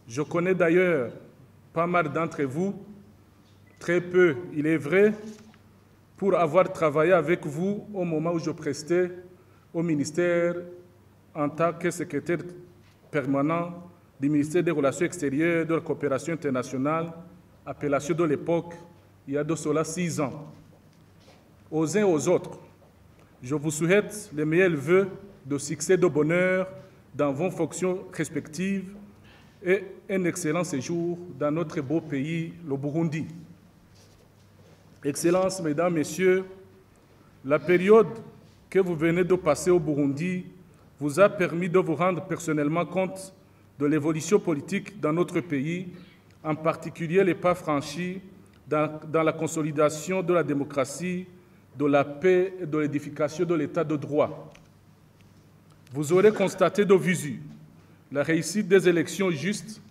Je connais d'ailleurs pas mal d'entre vous, très peu, il est vrai, pour avoir travaillé avec vous au moment où je prestais au ministère en tant que secrétaire permanent du ministère des Relations extérieures, de la coopération internationale, appellation de l'époque, il y a de cela 6 ans. Aux uns et aux autres, je vous souhaite les meilleurs vœux de succès, de bonheur dans vos fonctions respectives et un excellent séjour dans notre beau pays, le Burundi. Excellences, Mesdames, Messieurs, la période que vous venez de passer au Burundi vous a permis de vous rendre personnellement compte de l'évolution politique dans notre pays, en particulier les pas franchis dans la consolidation de la démocratie, de la paix et de l'édification de l'État de droit. Vous aurez constaté de visu la réussite des élections justes,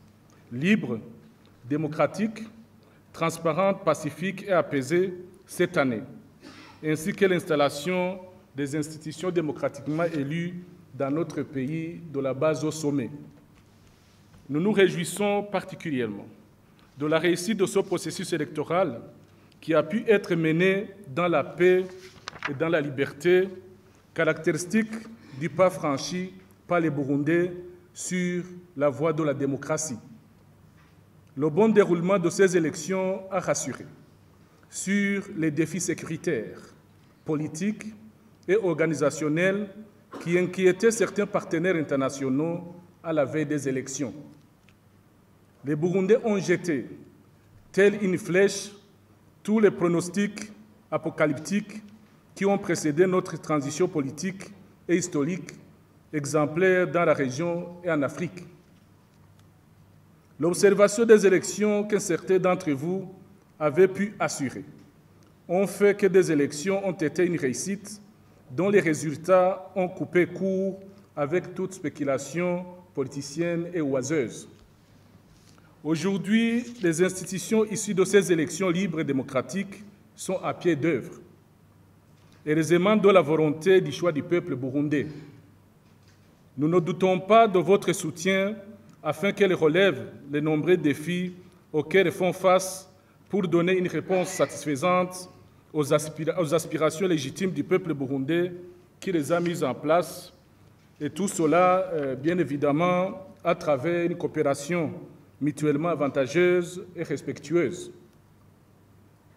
libres, démocratiques, transparentes, pacifiques et apaisées cette année, ainsi que l'installation des institutions démocratiquement élues dans notre pays, de la base au sommet. Nous nous réjouissons particulièrement de la réussite de ce processus électoral qui a pu être mené dans la paix et dans la liberté, caractéristique du pas franchi par les Burundais sur la voie de la démocratie. Le bon déroulement de ces élections a rassuré sur les défis sécuritaires, politiques et organisationnels qui inquiétaient certains partenaires internationaux à la veille des élections. Les Burundais ont jeté, telle une flèche, tous les pronostics apocalyptiques qui ont précédé notre transition politique et historique, exemplaire dans la région et en Afrique. L'observation des élections qu'un certain d'entre vous avaient pu assurer ont fait que des élections ont été une réussite dont les résultats ont coupé court avec toute spéculation politicienne et oiseuse. Aujourd'hui, les institutions issues de ces élections libres et démocratiques sont à pied d'œuvre, heureusement de la volonté du choix du peuple burundais. Nous ne doutons pas de votre soutien afin qu'elles relèvent les nombreux défis auxquels elles font face pour donner une réponse satisfaisante aux aspirations légitimes du peuple burundais qui les a mises en place, et tout cela, bien évidemment, à travers une coopération mutuellement avantageuse et respectueuse.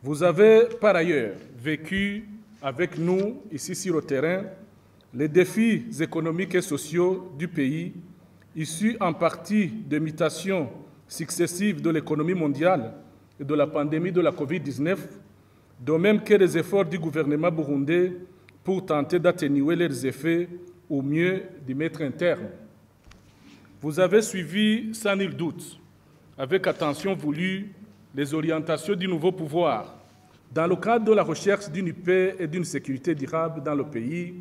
Vous avez par ailleurs vécu avec nous, ici sur le terrain, les défis économiques et sociaux du pays, issus en partie de mutations successives de l'économie mondiale et de la pandémie de la COVID-19, de même que les efforts du gouvernement burundais pour tenter d'atténuer leurs effets ou mieux d'y mettre un terme. Vous avez suivi sans nul doute, avec attention voulue, les orientations du nouveau pouvoir dans le cadre de la recherche d'une paix et d'une sécurité durable dans le pays.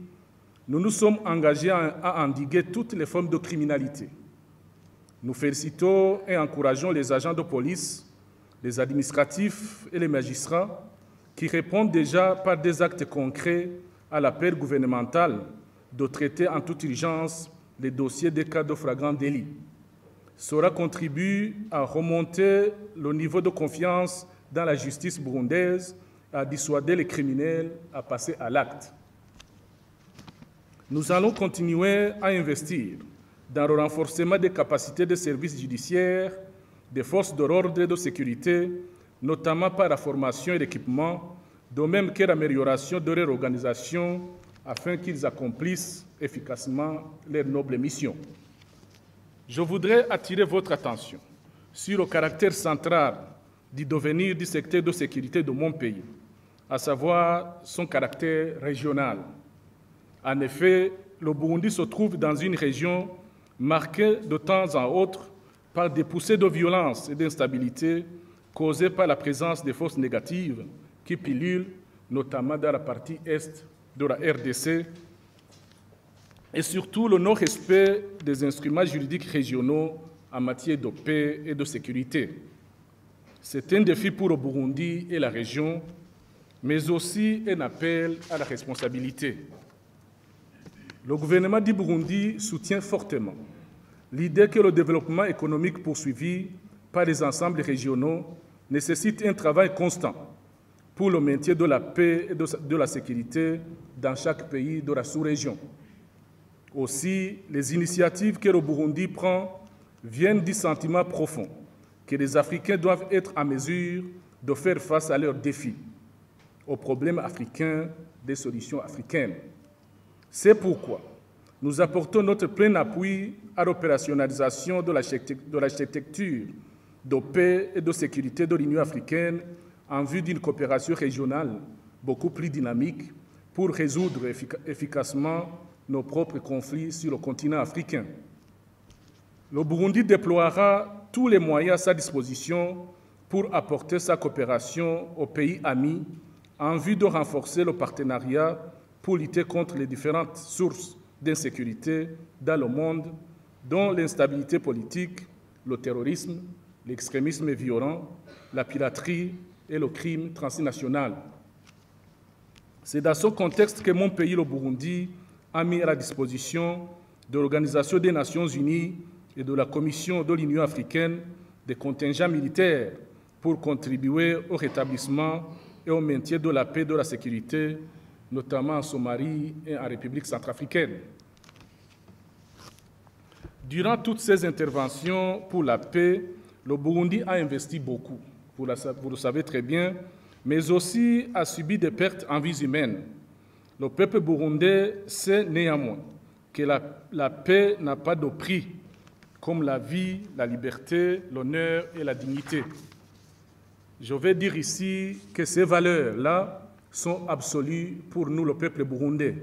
Nous nous sommes engagés à endiguer toutes les formes de criminalité. Nous félicitons et encourageons les agents de police, les administratifs et les magistrats qui répondent déjà par des actes concrets à l'appel gouvernemental de traiter en toute urgence les dossiers des cas de flagrant délit. Cela contribue à remonter le niveau de confiance dans la justice burundaise, à dissuader les criminels à passer à l'acte. Nous allons continuer à investir dans le renforcement des capacités des services judiciaires, des forces de l'ordre et de sécurité, notamment par la formation et l'équipement, de même que l'amélioration de leur organisation afin qu'ils accomplissent efficacement leur noble mission. Je voudrais attirer votre attention sur le caractère central du devenir du secteur de sécurité de mon pays, à savoir son caractère régional. En effet, le Burundi se trouve dans une région marquée de temps en autre par des poussées de violence et d'instabilité causées par la présence des forces négatives qui pilulent, notamment dans la partie est de la RDC, et surtout le non-respect des instruments juridiques régionaux en matière de paix et de sécurité. C'est un défi pour le Burundi et la région, mais aussi un appel à la responsabilité. Le gouvernement du Burundi soutient fortement l'idée que le développement économique poursuivi par les ensembles régionaux nécessite un travail constant pour le maintien de la paix et de la sécurité dans chaque pays de la sous-région. Aussi, les initiatives que le Burundi prend viennent du sentiment profond que les Africains doivent être en mesure de faire face à leurs défis, aux problèmes africains, des solutions africaines. C'est pourquoi nous apportons notre plein appui à l'opérationnalisation de l'architecture de paix et de sécurité de l'Union africaine en vue d'une coopération régionale beaucoup plus dynamique pour résoudre efficacement nos propres conflits sur le continent africain. Le Burundi déploiera tous les moyens à sa disposition pour apporter sa coopération aux pays amis en vue de renforcer le partenariat pour lutter contre les différentes sources d'insécurité dans le monde, dont l'instabilité politique, le terrorisme, l'extrémisme violent, la piraterie et le crime transnational. C'est dans ce contexte que mon pays, le Burundi, a mis à la disposition de l'Organisation des Nations Unies et de la Commission de l'Union africaine des contingents militaires pour contribuer au rétablissement et au maintien de la paix et de la sécurité, notamment en Somalie et en République centrafricaine. Durant toutes ces interventions pour la paix, le Burundi a investi beaucoup, vous le savez très bien, mais aussi a subi des pertes en vies humaines. Le peuple burundais sait néanmoins que la paix n'a pas de prix, comme la vie, la liberté, l'honneur et la dignité. Je vais dire ici que ces valeurs-là sont absolues pour nous, le peuple burundais.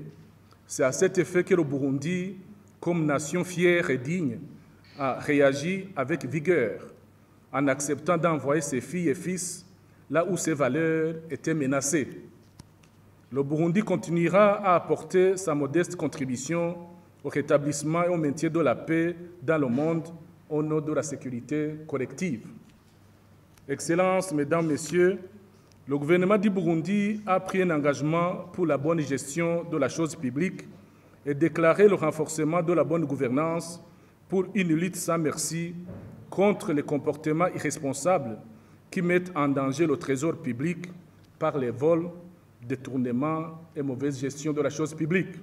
C'est à cet effet que le Burundi, comme nation fière et digne, a réagi avec vigueur en acceptant d'envoyer ses filles et fils là où ces valeurs étaient menacées. Le Burundi continuera à apporter sa modeste contribution au rétablissement et au maintien de la paix dans le monde au nom de la sécurité collective. Excellences, Mesdames, Messieurs, le gouvernement du Burundi a pris un engagement pour la bonne gestion de la chose publique et déclaré le renforcement de la bonne gouvernance pour une lutte sans merci contre les comportements irresponsables qui mettent en danger le trésor public par les vols, détournements et mauvaise gestion de la chose publique.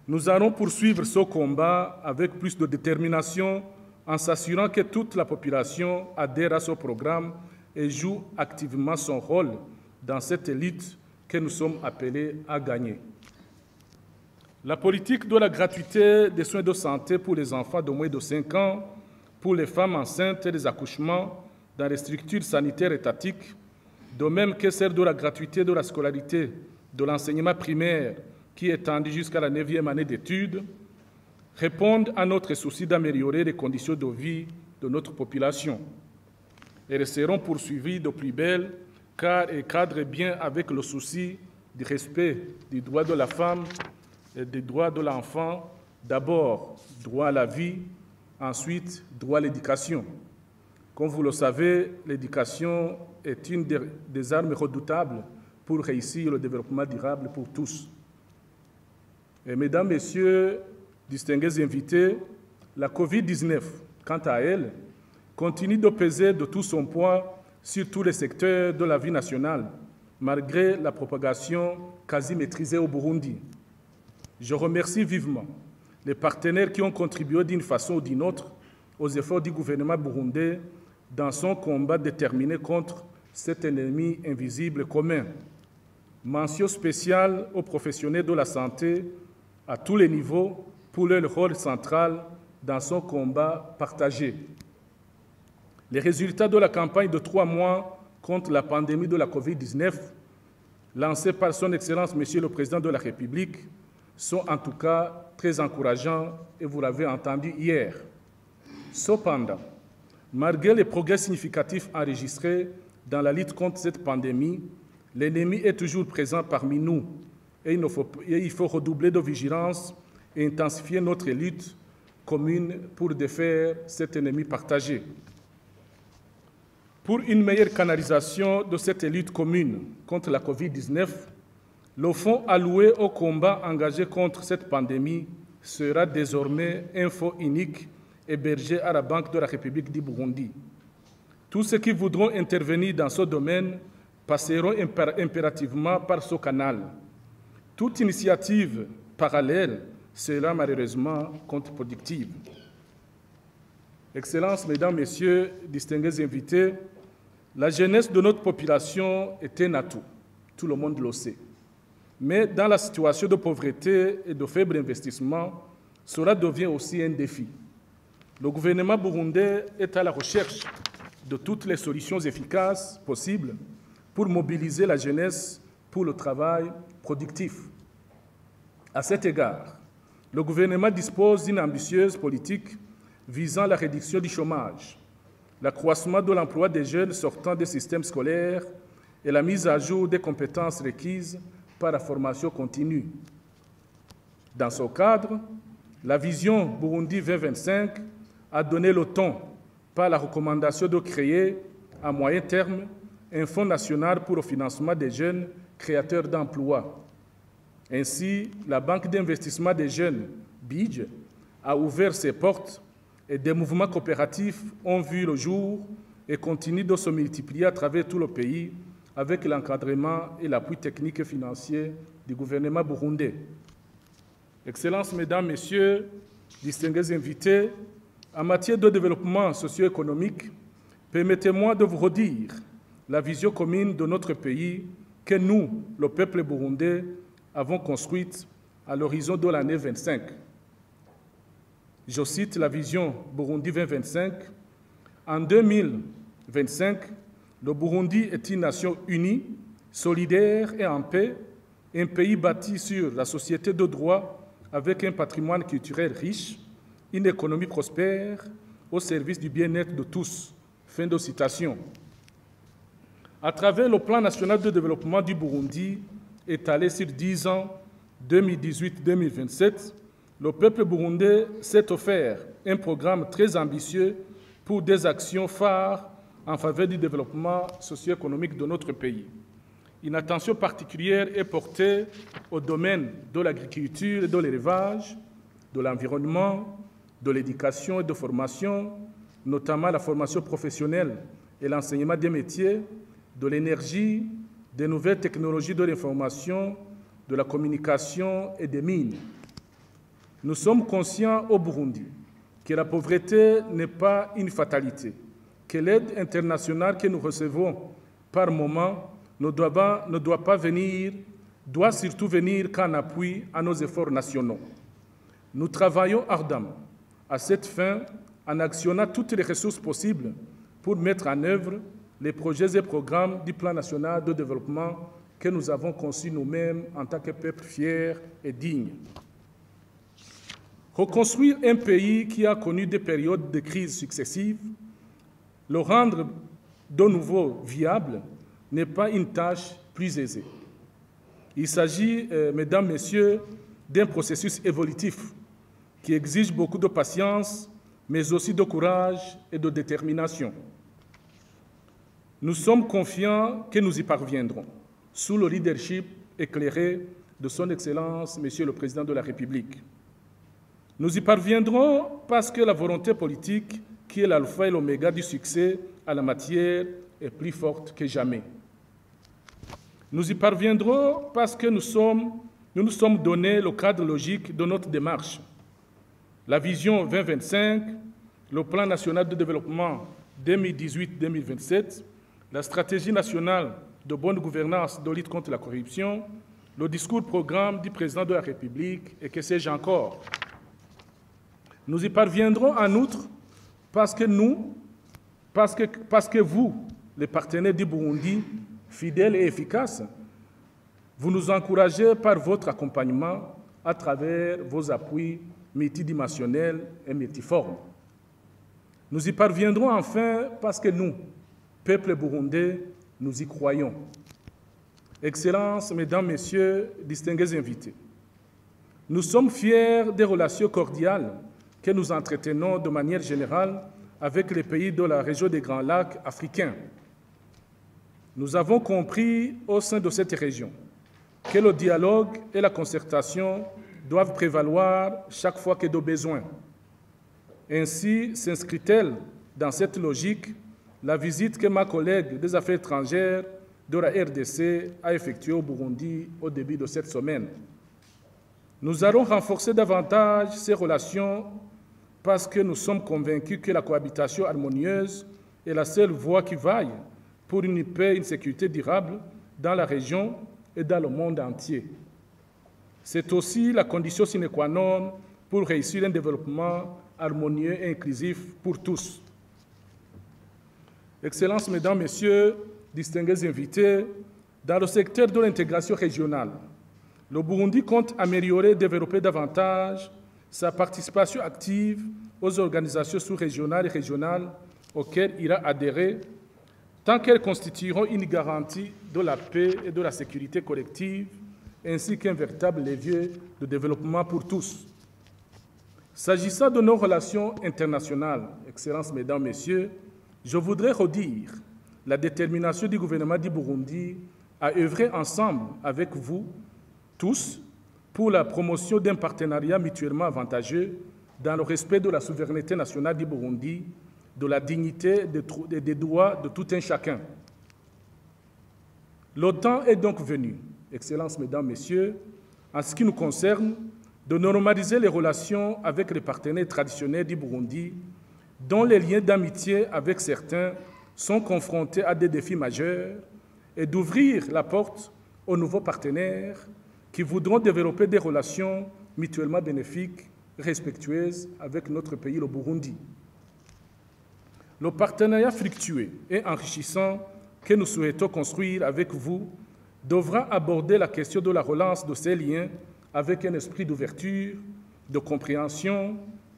Nous allons poursuivre ce combat avec plus de détermination en s'assurant que toute la population adhère à ce programme et joue activement son rôle dans cette lutte que nous sommes appelés à gagner. La politique de la gratuité des soins de santé pour les enfants de moins de 5 ans, pour les femmes enceintes et les accouchements dans les structures sanitaires étatiques, de même que celle de la gratuité de la scolarité, de l'enseignement primaire, qui est étendue jusqu'à la 9e année d'études, répondent à notre souci d'améliorer les conditions de vie de notre population. Elles seront poursuivies de plus belle, car elles cadrent bien avec le souci du respect des droits de la femme et des droits de l'enfant, d'abord droit à la vie, ensuite droit à l'éducation. Comme vous le savez, l'éducation est une des armes redoutables pour réussir le développement durable pour tous. Et mesdames, messieurs, distingués invités, la COVID-19, quant à elle, continue de peser de tout son poids sur tous les secteurs de la vie nationale, malgré la propagation quasi maîtrisée au Burundi. Je remercie vivement les partenaires qui ont contribué d'une façon ou d'une autre aux efforts du gouvernement burundais dans son combat déterminé contre cet ennemi invisible commun. Mention spéciale aux professionnels de la santé à tous les niveaux pour leur rôle central dans son combat partagé. Les résultats de la campagne de 3 mois contre la pandémie de la COVID-19, lancée par son Excellence Monsieur le Président de la République, sont en tout cas très encourageants et vous l'avez entendu hier. Cependant, malgré les progrès significatifs enregistrés dans la lutte contre cette pandémie, l'ennemi est toujours présent parmi nous et il faut redoubler de vigilance et intensifier notre lutte commune pour défaire cet ennemi partagé. Pour une meilleure canalisation de cette lutte commune contre la COVID-19, le fonds alloué au combat engagé contre cette pandémie sera désormais un fonds unique hébergé à la Banque de la République du Burundi. Tous ceux qui voudront intervenir dans ce domaine passeront impérativement par ce canal. Toute initiative parallèle sera malheureusement contre-productive. Excellences, Mesdames, Messieurs, distingués invités, la jeunesse de notre population est un atout, tout le monde le sait. Mais dans la situation de pauvreté et de faible investissement, cela devient aussi un défi. Le gouvernement burundais est à la recherche de toutes les solutions efficaces possibles pour mobiliser la jeunesse pour le travail productif. À cet égard, le gouvernement dispose d'une ambitieuse politique visant la réduction du chômage, l'accroissement de l'emploi des jeunes sortant des systèmes scolaires et la mise à jour des compétences requises par la formation continue. Dans ce cadre, la vision Burundi 2025 a donné le ton par la recommandation de créer, à moyen terme, un fonds national pour le financement des jeunes créateurs d'emplois. Ainsi, la Banque d'investissement des jeunes, BIJ, a ouvert ses portes et des mouvements coopératifs ont vu le jour et continuent de se multiplier à travers tout le pays avec l'encadrement et l'appui technique et financier du gouvernement burundais. Excellences, Mesdames, Messieurs, distingués invités, en matière de développement socio-économique, permettez-moi de vous redire la vision commune de notre pays que nous, le peuple burundais, avons construite à l'horizon de l'année 25. Je cite la vision Burundi 2025. En 2025, le Burundi est une nation unie, solidaire et en paix, un pays bâti sur la société de droit avec un patrimoine culturel riche, une économie prospère au service du bien-être de tous. Fin de citation. À travers le plan national de développement du Burundi, étalé sur 10 ans, 2018-2027, le peuple burundais s'est offert un programme très ambitieux pour des actions phares en faveur du développement socio-économique de notre pays. Une attention particulière est portée au domaine de l'agriculture et de l'élevage, de l'environnement, de l'éducation et de formation, notamment la formation professionnelle et l'enseignement des métiers, de l'énergie, des nouvelles technologies de l'information, de la communication et des mines. Nous sommes conscients au Burundi que la pauvreté n'est pas une fatalité, que l'aide internationale que nous recevons par moment doit surtout venir qu'en appui à nos efforts nationaux. Nous travaillons ardemment à cette fin en actionnant toutes les ressources possibles pour mettre en œuvre les projets et programmes du Plan national de développement que nous avons conçus nous-mêmes en tant que peuple fier et digne. Reconstruire un pays qui a connu des périodes de crise successives, le rendre de nouveau viable, n'est pas une tâche plus aisée. Il s'agit, Mesdames, Messieurs, d'un processus évolutif qui exige beaucoup de patience, mais aussi de courage et de détermination. Nous sommes confiants que nous y parviendrons, sous le leadership éclairé de Son Excellence, Monsieur le Président de la République. Nous y parviendrons parce que la volonté politique, qui est l'alpha et l'oméga du succès à la matière, est plus forte que jamais. Nous y parviendrons parce que nous nous sommes donné le cadre logique de notre démarche. La vision 2025, le plan national de développement 2018-2027, la stratégie nationale de bonne gouvernance de lutte contre la corruption, le discours-programme du président de la République et que sais-je encore. Nous y parviendrons en outre parce que vous, les partenaires du Burundi, fidèles et efficaces, vous nous encouragez par votre accompagnement à travers vos appuis multidimensionnels et multiformes. Nous y parviendrons enfin parce que nous, peuple burundais, nous y croyons. Excellences, Mesdames, Messieurs, distingués invités, nous sommes fiers des relations cordiales que nous entretenons de manière générale avec les pays de la région des Grands Lacs africains. Nous avons compris au sein de cette région que le dialogue et la concertation doivent prévaloir chaque fois que de besoin. Ainsi s'inscrit-elle dans cette logique la visite que ma collègue des Affaires étrangères de la RDC a effectuée au Burundi au début de cette semaine. Nous allons renforcer davantage ces relations parce que nous sommes convaincus que la cohabitation harmonieuse est la seule voie qui vaille pour une paix et une sécurité durable dans la région et dans le monde entier. C'est aussi la condition sine qua non pour réussir un développement harmonieux et inclusif pour tous. Excellences, Mesdames, Messieurs, distingués invités, dans le secteur de l'intégration régionale, le Burundi compte améliorer et développer davantage sa participation active aux organisations sous-régionales et régionales auxquelles il a adhéré, tant qu'elles constitueront une garantie de la paix et de la sécurité collective, ainsi qu'un véritable levier de développement pour tous. S'agissant de nos relations internationales, Excellences, Mesdames, Messieurs, je voudrais redire la détermination du gouvernement du Burundi à œuvrer ensemble avec vous tous pour la promotion d'un partenariat mutuellement avantageux dans le respect de la souveraineté nationale du Burundi, de la dignité et des droits de tout un chacun. Le temps est donc venu, Excellences, Mesdames, Messieurs, en ce qui nous concerne, de normaliser les relations avec les partenaires traditionnels du Burundi, dont les liens d'amitié avec certains sont confrontés à des défis majeurs, et d'ouvrir la porte aux nouveaux partenaires qui voudront développer des relations mutuellement bénéfiques, respectueuses avec notre pays, le Burundi. Le partenariat fructueux et enrichissant que nous souhaitons construire avec vous devra aborder la question de la relance de ces liens avec un esprit d'ouverture, de compréhension,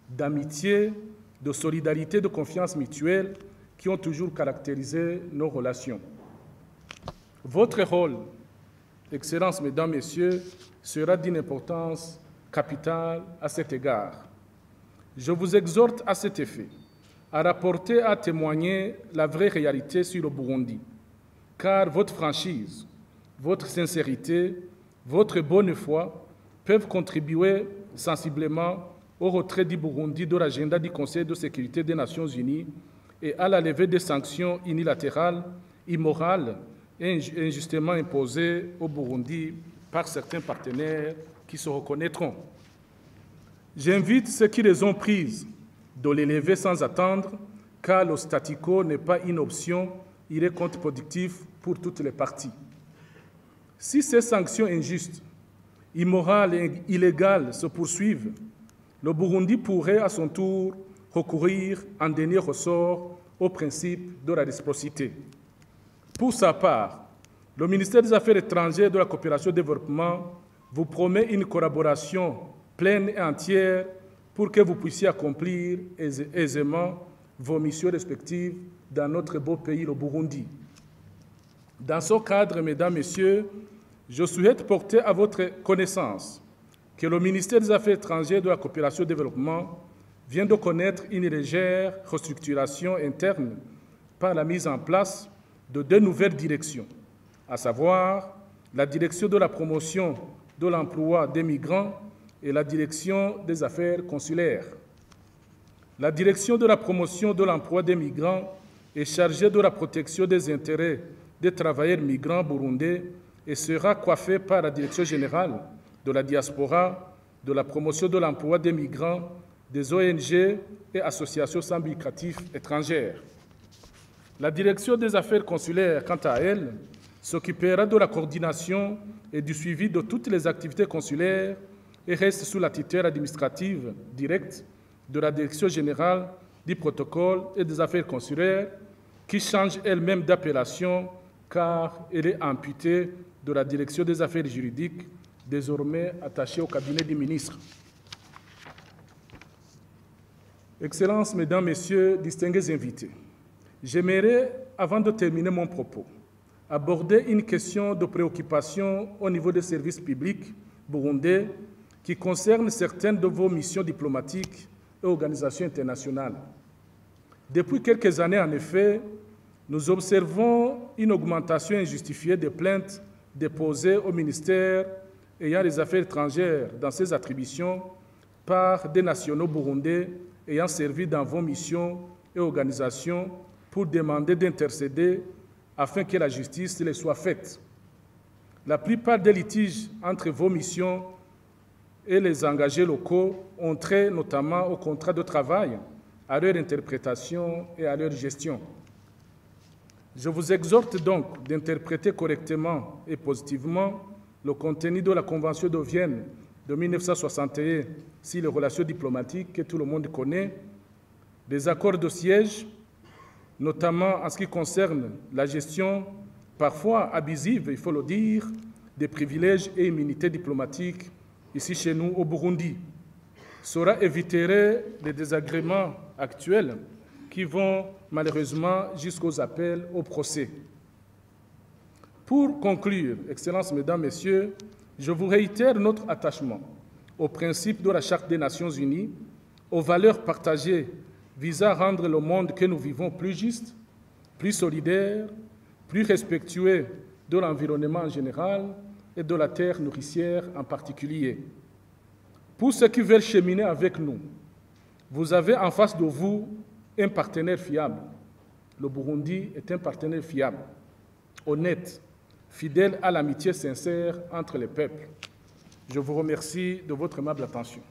d'amitié, de solidarité, de confiance mutuelle qui ont toujours caractérisé nos relations. Votre rôle, Excellences, Mesdames, Messieurs, sera d'une importance capitale à cet égard. Je vous exhorte à cet effet à rapporter, à témoigner la vraie réalité sur le Burundi, car votre franchise, votre sincérité, votre bonne foi peuvent contribuer sensiblement au retrait du Burundi de l'agenda du Conseil de sécurité des Nations Unies et à la levée des sanctions unilatérales, immorales et injustement imposées au Burundi par certains partenaires qui se reconnaîtront. J'invite ceux qui les ont prises de les lever sans attendre, car le statu quo n'est pas une option, il est contre-productif pour toutes les parties. Si ces sanctions injustes, immorales et illégales se poursuivent, le Burundi pourrait à son tour recourir en dernier ressort au principe de la réciprocité. Pour sa part, le ministère des Affaires étrangères et de la coopération au développement vous promet une collaboration pleine et entière pour que vous puissiez accomplir aisément vos missions respectives dans notre beau pays, le Burundi. Dans ce cadre, Mesdames, Messieurs, je souhaite porter à votre connaissance que le ministère des Affaires étrangères et de la coopération au développement vient de connaître une légère restructuration interne par la mise en place de deux nouvelles directions, à savoir la direction de la promotion de l'emploi des migrants et la direction des affaires consulaires. La direction de la promotion de l'emploi des migrants est chargée de la protection des intérêts des travailleurs migrants burundais et sera coiffée par la direction générale de la diaspora, de la promotion de l'emploi des migrants, des ONG et associations sans but lucratif étrangères. La direction des affaires consulaires, quant à elle, s'occupera de la coordination et du suivi de toutes les activités consulaires et reste sous la tutelle administrative directe de la Direction générale du protocole et des affaires consulaires, qui change elle-même d'appellation car elle est amputée de la Direction des affaires juridiques, désormais attachée au cabinet du ministre. Excellences, Mesdames, Messieurs, distingués invités, j'aimerais, avant de terminer mon propos, aborder une question de préoccupation au niveau des services publics burundais qui concerne certaines de vos missions diplomatiques et organisations internationales. Depuis quelques années, en effet, nous observons une augmentation injustifiée des plaintes déposées au ministère ayant les affaires étrangères dans ses attributions par des nationaux burundais ayant servi dans vos missions et organisations pour demander d'intercéder afin que la justice les soit faite. La plupart des litiges entre vos missions et les engagés locaux ont trait notamment au contrat de travail, à leur interprétation et à leur gestion. Je vous exhorte donc d'interpréter correctement et positivement le contenu de la Convention de Vienne de 1961 sur les relations diplomatiques que tout le monde connaît, des accords de siège, notamment en ce qui concerne la gestion parfois abusive, il faut le dire, des privilèges et immunités diplomatiques ici chez nous au Burundi. Cela éviterait les désagréments actuels qui vont malheureusement jusqu'aux appels au procès. Pour conclure, Excellences, Mesdames, Messieurs, je vous réitère notre attachement aux principes de la Charte des Nations Unies, aux valeurs partagées visant à rendre le monde que nous vivons plus juste, plus solidaire, plus respectueux de l'environnement en général et de la terre nourricière en particulier. Pour ceux qui veulent cheminer avec nous, vous avez en face de vous un partenaire fiable. Le Burundi est un partenaire fiable, honnête, fidèle à l'amitié sincère entre les peuples. Je vous remercie de votre aimable attention.